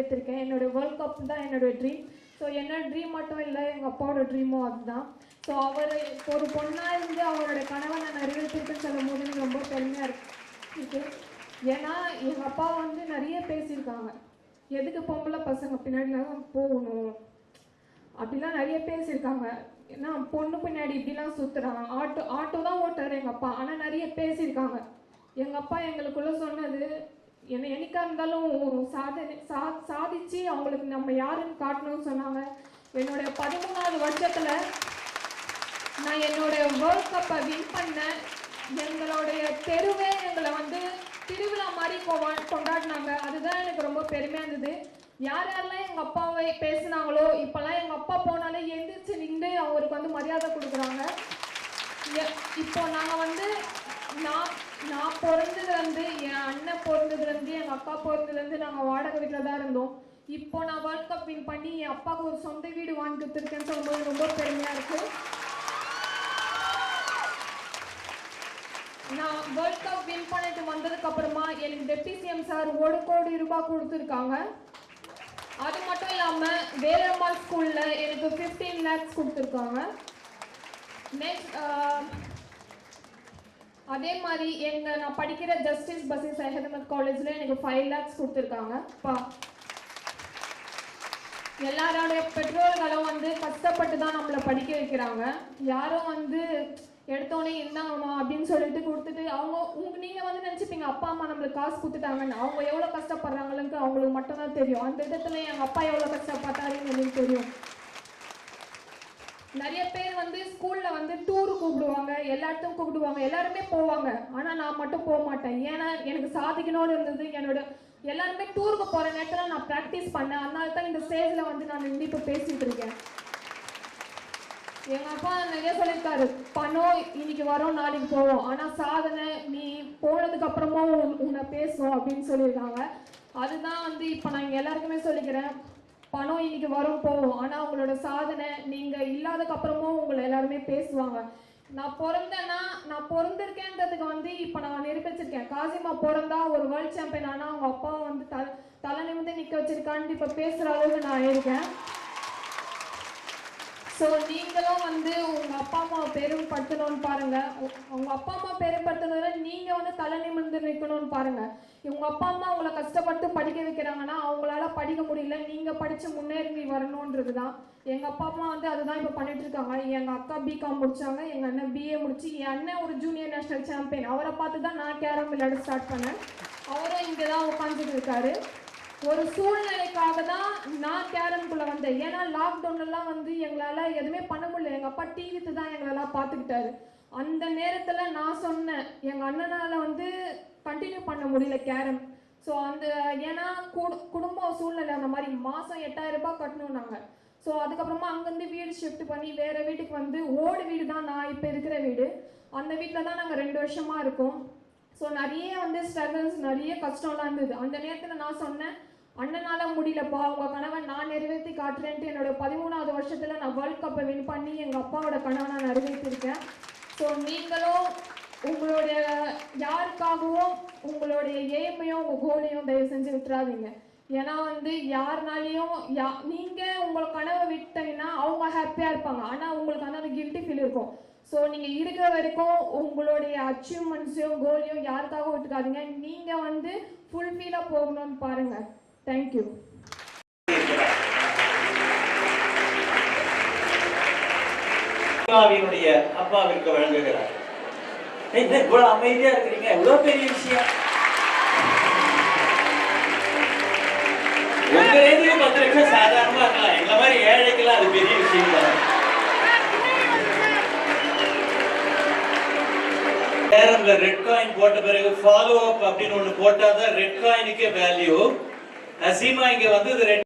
நிறைவேற்றிருக்கேன். என்னோடய world cup தான் என்னோடய ட்ரீம். ஸோ என்னோட ட்ரீம் மட்டும் இல்லை, எங்கள் அப்பாவோட ட்ரீமும் அதுதான். ஸோ அவர் ஒரு பொண்ணாக இருந்து அவரோட கனவை நான் நிறைவேற்றிருக்கேன்னு சொல்லும் போது எனக்கு ரொம்ப பெருமையாக இருக்குது. ஏன்னா எங்கள் அப்பா வந்து நிறைய பேசியிருக்காங்க, எதுக்கு பொம்பளை பசங்க பின்னாடி தான் போகணும் அப்படிலாம் நிறைய பேசியிருக்காங்க. ஏன்னா பொண்ணு பின்னாடி இப்படிலாம் சுற்றுறாங்க, ஆட்டோ தான் ஓட்டுறாரு எங்கள் அப்பா. ஆனால் நிறைய பேசியிருக்காங்க. எங்கள் அப்பா எங்களுக்குள்ளே சொன்னது, என்னைக்கா இருந்தாலும் சாதிச்சு அவங்களுக்கு நம்ம யாருன்னு காட்டணும்னு சொன்னாங்க. என்னுடைய 13வது வருஷத்தில் நான் என்னுடைய வேர்ல்ட் கப்பை வின் பண்ணேன். எங்களுடைய தெருவே எங்களை வந்து திருவிழா மாதிரி கொண்டாடினாங்க. அதுதான் எனக்கு ரொம்ப பெருமையாக இருந்தது. யார் யாரெல்லாம் எங்கள் அப்பாவை பேசினாங்களோ இப்போல்லாம் எங்கள் அப்பா போனாலே எந்திரிச்சு நின்று அவருக்கு வந்து மரியாதை கொடுக்குறாங்க. இப்போ நாங்கள் வந்து நான் பிறந்ததுலேருந்து, என் அண்ணன் பிறந்ததுலேருந்து, எங்கள் அக்கா பிறந்ததுலேருந்து நாங்கள் வாடகை வீட்டில் தான் இருந்தோம். இப்போ நான் வேர்ல்ட் கப் வின் பண்ணி என் அப்பாவுக்கு ஒரு சொந்த வீடு வாங்கி கொடுத்துருக்கேன்னு சொல்லும்போது ரொம்ப பெருமையாக இருக்குது. நான் வேர்ல்ட் கப் வின் பண்ணிட்டு வந்ததுக்கு அப்புறமா எனக்கு டெப்டி சிஎம் சார் 1 கோடி ரூபாய் கொடுத்துருக்காங்க. அது மட்டும் இல்லாமல் வேலம்மாள் ஸ்கூலில் எனக்கு 15 lakhs கொடுத்துருக்காங்க. நெக்ஸ்ட் அதே மாதிரி நான் படிக்கிற ஜஸ்டிஸ் பசீர் சையத் அஹமத் காலேஜில் எனக்கு 5 lakhs கொடுத்துருக்காங்க. எல்லாரோடைய பெற்றோர்களும் வந்து கஷ்டப்பட்டு தான் நம்மளை படிக்க வைக்கிறாங்க. யாரும் வந்து எடுத்தோடனே இருந்தாங்கம்மா அப்படின்னு சொல்லிட்டு கொடுத்துட்டு நீங்கள் வந்து நினச்சிப்பீங்க அப்பா அம்மா நம்மளுக்கு காசு கொடுத்துட்டாங்கன்னு. அவங்க எவ்வளோ கஷ்டப்படுறாங்களுக்கு அவங்களுக்கு மட்டும்தான் தெரியும். அந்த விதத்தில் எங்கள் அப்பா எவ்வளோ கஷ்டப்பட்டாருன்னு எனக்கு தெரியும். நிறைய பேர் வந்து ஸ்கூலில் வந்து டூரு கூப்பிடுவாங்க, எல்லா இடத்துக்கும் கூப்பிடுவாங்க, எல்லாருமே போவாங்க. ஆனால் நான் மட்டும் போக மாட்டேன். ஏன்னா எனக்கு சாதிக்கணும்னு இருந்தது. எல்லாருமே டூருக்கு போகிற நேரத்தில் நான் ப்ராக்டிஸ் பண்ணேன். அதனால தான் இந்த ஸ்டேஜில் வந்து நான் நின்று இப்போ பேசிகிட்டு இருக்கேன். எங்கள் அப்பா நிறைய சொல்லியிருக்காரு, பணம் இன்னைக்கு வரும் நாளைக்கு போவோம், ஆனால் சாதனை நீ போனதுக்கு அப்புறமும் உன்னை பேசும் அப்படின்னு சொல்லியிருக்காங்க. அதுதான் வந்து இப்போ நான் இங்கே எல்லாருக்குமே சொல்லிக்கிறேன், பணம் இன்னைக்கு வரும் போவோம், ஆனால் உங்களோட சாதனை நீங்கள் இல்லாததுக்கு அப்புறமும் உங்களை எல்லாருமே பேசுவாங்க. நான் பிறந்திருக்கேன்றதுக்கு வந்து இப்போ நான் நிரூபிச்சிருக்கேன். காசிமா பிறந்தா ஒரு வேர்ல்ட் சாம்பியன், ஆனால் அவங்க அப்பா வந்து தலை நிமிர்ந்து நிற்க வச்சிருக்கான்னு இப்போ பேசுகிற அளவுக்கு நான் இருக்கேன். ஸோ நீங்களும் வந்து உங்கள் அப்பா அம்மாவை பெருமைப்படுத்தணும்னு பாருங்கள். உங்கள் அப்பா அம்மா பெருமைப்படுத்தினதை நீங்கள் வந்து தலை நிமிர்ந்து நிற்கணும்னு பாருங்கள். உங்கள் அப்பா அம்மா உங்களை கஷ்டப்பட்டு படிக்க வைக்கிறாங்கன்னா அவங்களால படிக்க முடியல, நீங்கள் படித்து முன்னேறி வரணுன்றது தான். எங்கள் அப்பா அம்மா வந்து அதுதான் இப்போ பண்ணிட்டு இருக்காங்க. எங்கள் அக்கா பிகாம் முடிச்சாங்க, எங்கள் அண்ணன் பிஏ முடிச்சு, என் அண்ணன் ஒரு ஜூனியர் நேஷனல் சாம்பியன். அவரை பார்த்து தான் நான் கேரம் விளையாட ஸ்டார்ட் பண்ணேன். அவரும் இங்கே தான் உட்காந்துட்டு இருக்காரு. ஒரு சூழ்நிலைக்காக தான் நான் கேரம்குள்ளே வந்தேன். ஏன்னா லாக்டவுன்லாம் வந்து எங்களால் எதுவுமே பண்ண முடியல. எங்கள் அப்பா டிவிக்கு தான் எங்களெல்லாம் பார்த்துக்கிட்டாரு. அந்த நேரத்தில் நான் சொன்னேன், எங்கள் அண்ணனால் வந்து கண்டினியூ பண்ண முடியல கேரம். ஸோ ஏன்னா குடும்ப சூழ்நிலை அந்த மாதிரி மாதம் 8000 ரூபாய் கட்டணும் நாங்கள். ஸோ அதுக்கப்புறமா அங்கேருந்து வீடு ஷிஃப்ட் பண்ணி வேறு வீட்டுக்கு வந்து, ஓடு வீடு தான் நான் இப்போ இருக்கிற வீடு, அந்த வீட்டில் தான் நாங்கள் 2 வருஷமாக இருக்கோம். ஸோ நிறைய வந்து ஸ்ட்ரகிள்ஸ், நிறைய கஷ்டம்லாம் இருந்தது. அந்த நேரத்தில் நான் சொன்னேன், அண்ணனால் முடியலப்பா, உங்கள் கனவை நான் நிறைவேற்றி காட்டுறேன்ட்டு என்னோட 13வது வருஷத்தில் நான் வேர்ல்ட் கப்பை வின் பண்ணி எங்கள் அப்பாவோட கனவை நான் நிறைவேற்றிருக்கேன். ஸோ நீங்களும் உங்களுடைய யாருக்காகவும் உங்களுடைய எய்மையும் உங்கள் கோலையும் தயவு செஞ்சு விட்டுறாதீங்க. ஏன்னா வந்து யாருனாலையும் நீங்கள் உங்களை கனவை விட்டீங்கன்னா அவங்க ஹாப்பியாக இருப்பாங்க, ஆனால் உங்களுக்கு வந்து அந்த கில்ட்டி ஃபீல் இருக்கும். ஸோ நீங்கள் இருக்கிற வரைக்கும் உங்களுடைய அச்சீவ்மெண்ட்ஸையும் கோலையும் யாருக்காகவும் விட்டுக்காதீங்க. நீங்கள் வந்து ஃபுல்ஃபீலாக போகணும்னு பாருங்கள். தேங்க்யூ. அப்பாவிற்கு வழங்குகிறார். இவ்வளவு அமைதியா இருக்கிறீங்க, இவ்வளவு பெரிய விஷயம். உங்க ரேஞ்சுக்கு 10 லட்சம் சாதாரணமா இருக்கலாம், எங்களை மாதிரி ஏழைக்கெல்லாம் அது பெரிய விஷயம் தான். கேரம்ல ரெட் காயின் போட்ட பிறகு ஃபாலோ அப் அப்படின்னு ஒண்ணு போட்டாதான் ரெட் காயினுக்கே வேல்யூ. நசீமா இங்க வந்து